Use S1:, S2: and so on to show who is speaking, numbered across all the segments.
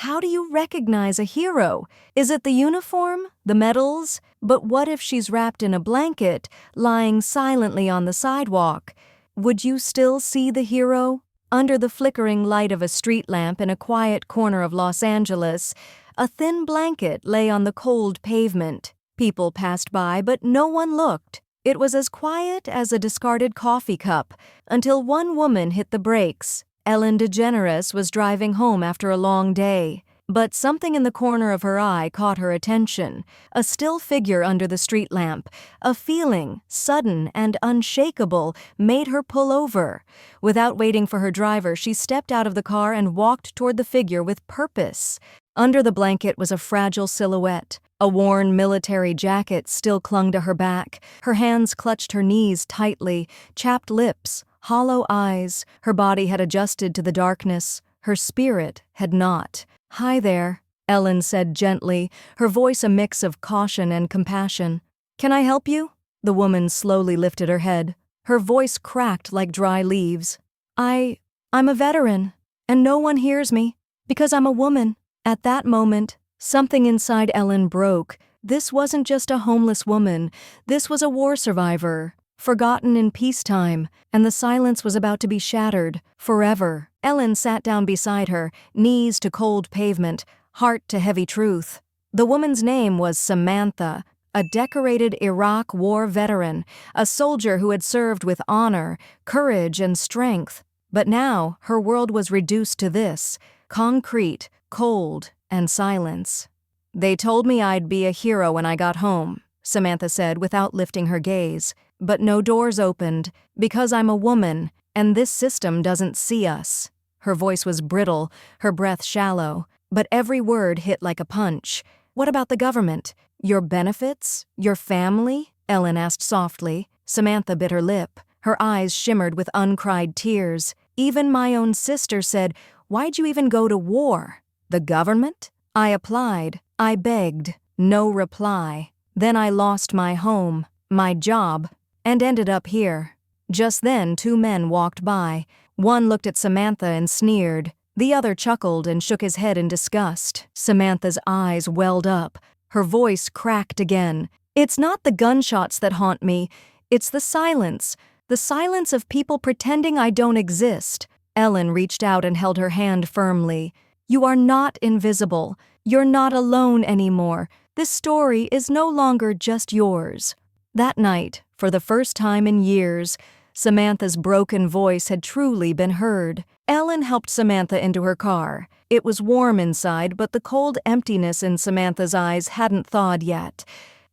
S1: How do you recognize a hero? Is it the uniform? The medals? But what if she's wrapped in a blanket, lying silently on the sidewalk? Would you still see the hero? Under the flickering light of a street lamp in a quiet corner of Los Angeles, a thin blanket lay on the cold pavement. People passed by, but no one looked. It was as quiet as a discarded coffee cup, until one woman hit the brakes. Ellen DeGeneres was driving home after a long day, but something in the corner of her eye caught her attention. A still figure under the street lamp, a feeling, sudden and unshakable, made her pull over. Without waiting for her driver, she stepped out of the car and walked toward the figure with purpose. Under the blanket was a fragile silhouette. A worn military jacket still clung to her back. Her hands clutched her knees tightly, chapped lips, hollow eyes. Her body had adjusted to the darkness. Her spirit had not. "Hi there," Ellen said gently, her voice a mix of caution and compassion. "Can I help you?" The woman slowly lifted her head. Her voice cracked like dry leaves. I'm a veteran, and no one hears me, because I'm a woman." At that moment, something inside Ellen broke. This wasn't just a homeless woman. This was a war survivor, forgotten in peacetime, and the silence was about to be shattered forever. Ellen sat down beside her, knees to cold pavement, heart to heavy truth. The woman's name was Samantha, a decorated Iraq war veteran, a soldier who had served with honor, courage, and strength. But now her world was reduced to this: concrete, cold, and silence. "They told me I'd be a hero when I got home," Samantha said without lifting her gaze. "But no doors opened, because I'm a woman, and this system doesn't see us." Her voice was brittle, her breath shallow, but every word hit like a punch. "What about the government? Your benefits? Your family?" Ellen asked softly. Samantha bit her lip. Her eyes shimmered with uncried tears. "Even my own sister said, 'Why'd you even go to war?' The government?" I applied. I begged. No reply. Then I lost my home, my job, and ended up here." Just then, two men walked by. One looked at Samantha and sneered. The other chuckled and shook his head in disgust. Samantha's eyes welled up. Her voice cracked again. "It's not the gunshots that haunt me. It's the silence of people pretending I don't exist." Ellen reached out and held her hand firmly. "You are not invisible. You're not alone anymore. This story is no longer just yours." That night, for the first time in years, Samantha's broken voice had truly been heard. Ellen helped Samantha into her car. It was warm inside, but the cold emptiness in Samantha's eyes hadn't thawed yet.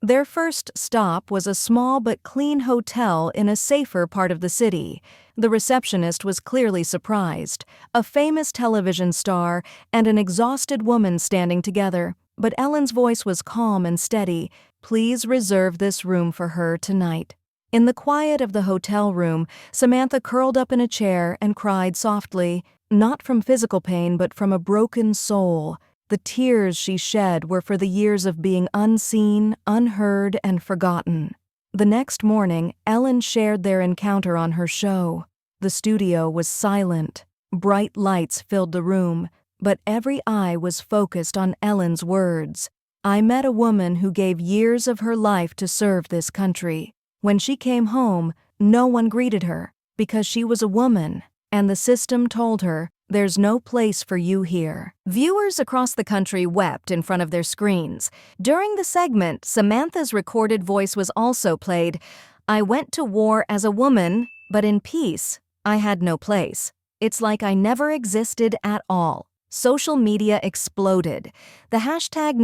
S1: Their first stop was a small but clean hotel in a safer part of the city. The receptionist was clearly surprised. A famous television star and an exhausted woman standing together. But Ellen's voice was calm and steady. "Please reserve this room for her tonight." In the quiet of the hotel room, Samantha curled up in a chair and cried softly, not from physical pain but from a broken soul. The tears she shed were for the years of being unseen, unheard, and forgotten. The next morning, Ellen shared their encounter on her show. The studio was silent. Bright lights filled the room, but every eye was focused on Ellen's words. "I met a woman who gave years of her life to serve this country. When she came home, no one greeted her, because she was a woman, and the system told her, 'There's no place for you here.'" Viewers across the country wept in front of their screens. During the segment, Samantha's recorded voice was also played. "I went to war as a woman, but in peace, I had no place. It's like I never existed at all." Social media exploded. The hashtag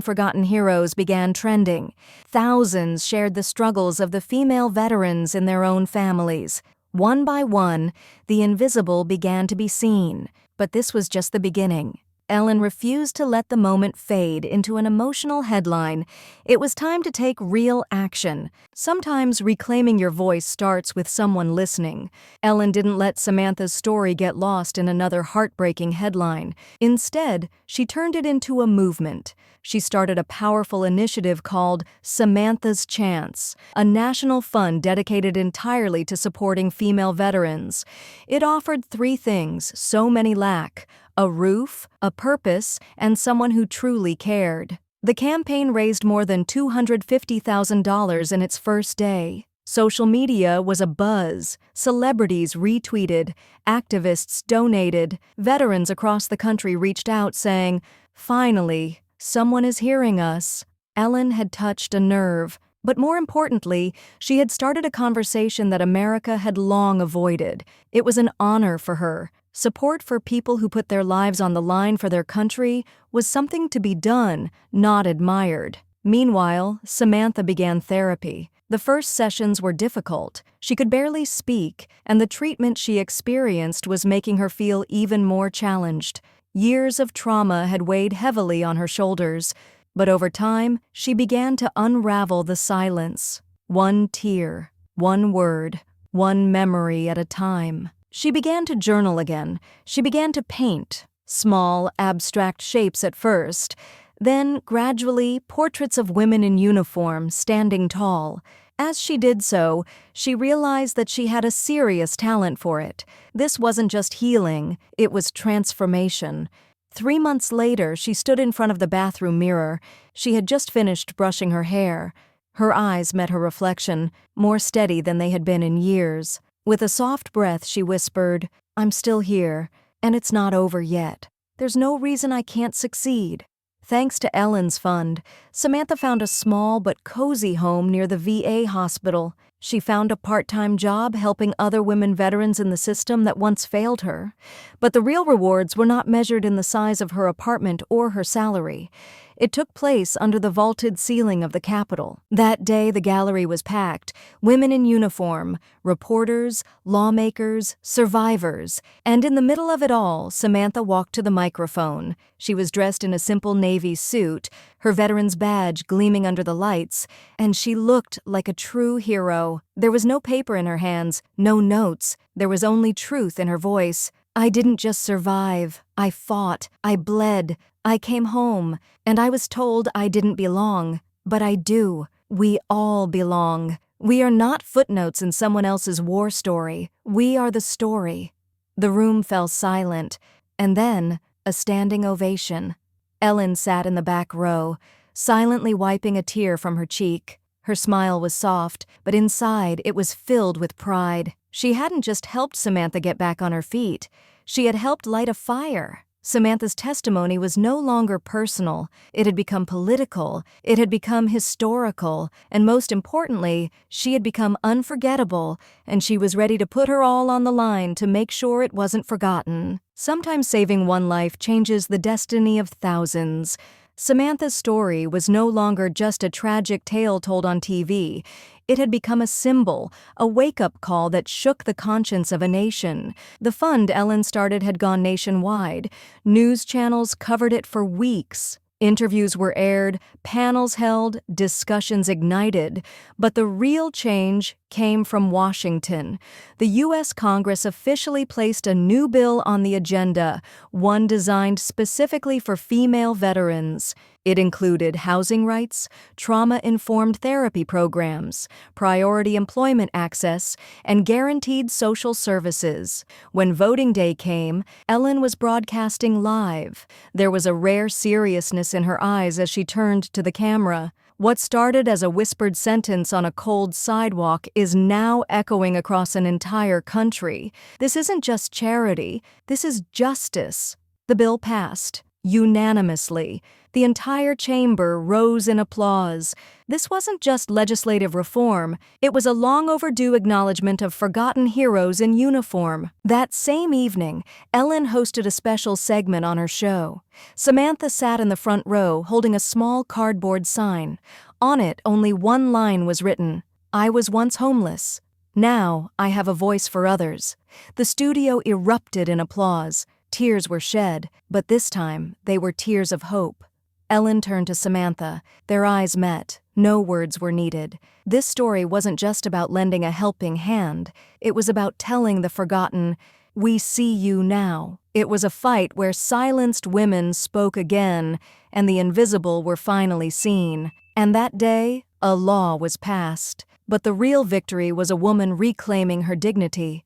S1: #Forgotten Heroes began trending. Thousands shared the struggles of the female veterans in their own families. One by one, the invisible began to be seen. But this was just the beginning. Ellen refused to let the moment fade into an emotional headline. It was time to take real action. Sometimes reclaiming your voice starts with someone listening. Ellen didn't let Samantha's story get lost in another heartbreaking headline. Instead, she turned it into a movement. She started a powerful initiative called Samantha's Chance, a national fund dedicated entirely to supporting female veterans. It offered three things so many lack: a roof, a purpose, and someone who truly cared. The campaign raised more than $250,000 in its first day. Social media was abuzz. Celebrities retweeted, activists donated, veterans across the country reached out saying, "Finally, someone is hearing us." Ellen had touched a nerve, but more importantly, she had started a conversation that America had long avoided. It was an honor for her. Support for people who put their lives on the line for their country was something to be done, not admired. Meanwhile, Samantha began therapy. The first sessions were difficult. She could barely speak, and the treatment she experienced was making her feel even more challenged. Years of trauma had weighed heavily on her shoulders, but over time, she began to unravel the silence. One tear, one word, one memory at a time. She began to journal again. She began to paint. Small, abstract shapes at first. Then, gradually, portraits of women in uniform, standing tall. As she did so, she realized that she had a serious talent for it. This wasn't just healing, it was transformation. 3 months later, she stood in front of the bathroom mirror. She had just finished brushing her hair. Her eyes met her reflection, more steady than they had been in years. With a soft breath, she whispered, "I'm still here, and it's not over yet. There's no reason I can't succeed." Thanks to Ellen's fund, Samantha found a small but cozy home near the VA hospital. She found a part-time job helping other women veterans in the system that once failed her. But the real rewards were not measured in the size of her apartment or her salary. It took place under the vaulted ceiling of the Capitol. That day, the gallery was packed. Women in uniform, reporters, lawmakers, survivors. And in the middle of it all, Samantha walked to the microphone. She was dressed in a simple navy suit, her veteran's badge gleaming under the lights, and she looked like a true hero. There was no paper in her hands, no notes. There was only truth in her voice. "I didn't just survive. I fought. I bled. I came home, and I was told I didn't belong. But I do. We all belong. We are not footnotes in someone else's war story. We are the story." The room fell silent, and then a standing ovation. Ellen sat in the back row, silently wiping a tear from her cheek. Her smile was soft, but inside it was filled with pride. She hadn't just helped Samantha get back on her feet. She had helped light a fire. Samantha's testimony was no longer personal. It had become political. It had become historical. And most importantly, she had become unforgettable, and she was ready to put her all on the line to make sure it wasn't forgotten. Sometimes saving one life changes the destiny of thousands. Samantha's story was no longer just a tragic tale told on TV. It had become a symbol, a wake-up call that shook the conscience of a nation. The fund Ellen started had gone nationwide. News channels covered it for weeks. Interviews were aired, panels held, discussions ignited. But the real change came from Washington. The U.S. Congress officially placed a new bill on the agenda, one designed specifically for female veterans. It included housing rights, trauma-informed therapy programs, priority employment access, and guaranteed social services. When voting day came, Ellen was broadcasting live. There was a rare seriousness in her eyes as she turned to the camera. What started as a whispered sentence on a cold sidewalk is now echoing across an entire country. This isn't just charity, this is justice. The bill passed, unanimously. The entire chamber rose in applause. This wasn't just legislative reform, it was a long-overdue acknowledgement of forgotten heroes in uniform. That same evening, Ellen hosted a special segment on her show. Samantha sat in the front row holding a small cardboard sign. On it, only one line was written, "I was once homeless. Now I have a voice for others." The studio erupted in applause. Tears were shed, but this time they were tears of hope. Ellen turned to Samantha. Their eyes met. No words were needed. This story wasn't just about lending a helping hand. It was about telling the forgotten, "We see you now." It was a fight where silenced women spoke again, and the invisible were finally seen. And that day, a law was passed. But the real victory was a woman reclaiming her dignity.